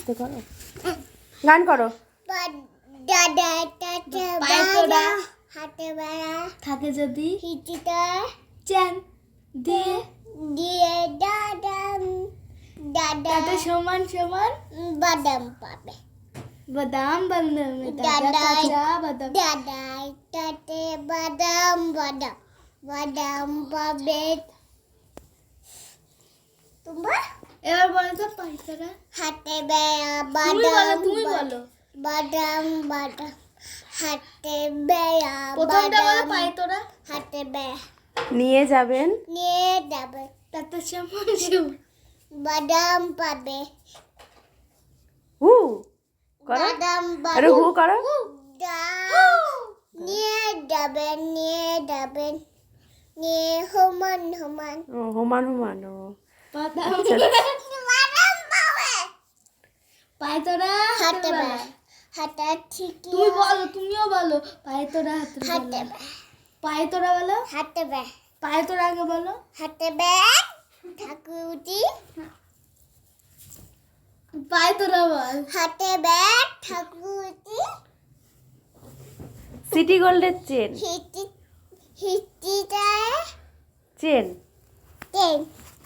আস্তে করো, গান করো। দাদা দাদা হাতে বেড়া থাকে যদি হিচিটা চ্যান দিয়ে দিয়ে দাদা দাদা তাতে সমান সমান বাদাম পাবে বাদাম বানাবে দাদা দাদা কাঁচা বাদাম দাদা তাতে বাদাম বাদাম বাদাম পাবে তোমার এবার বলো তো পাইতারা হাতে বেড়া তুমি বলো বাদাম তুমি বলো বাদাম বাদাম হাতে বেড়া প্রথমটা বলো বাদাম পাইতরা হাতে বেড়া নিয়ে যাবেন নিয়ে যাবে তাতে সমান সমান বাদাম পাবে হু করো, বাদাম আরে হু করো। নিয়ে যাবেন নিয়ে সমান সমান ও সমান সমান, ও বাদাম আচ্ছা, বাদাম পাবে পাইতরা হাতে হাতে বেড়া হাতে ঠিকই তুমি বলো তুমিও বলো পাইতরা হাতে হাতে বেলা পাইতরা বলো হাতে বেড়া পাইতরা আগে বলো হাতে বেড়া ঠাকুরজি পাইতরা বল হাতে বেড়া ঠাকুরজি সিটি গোল্ডের চেন, হিটিটা চেন তেল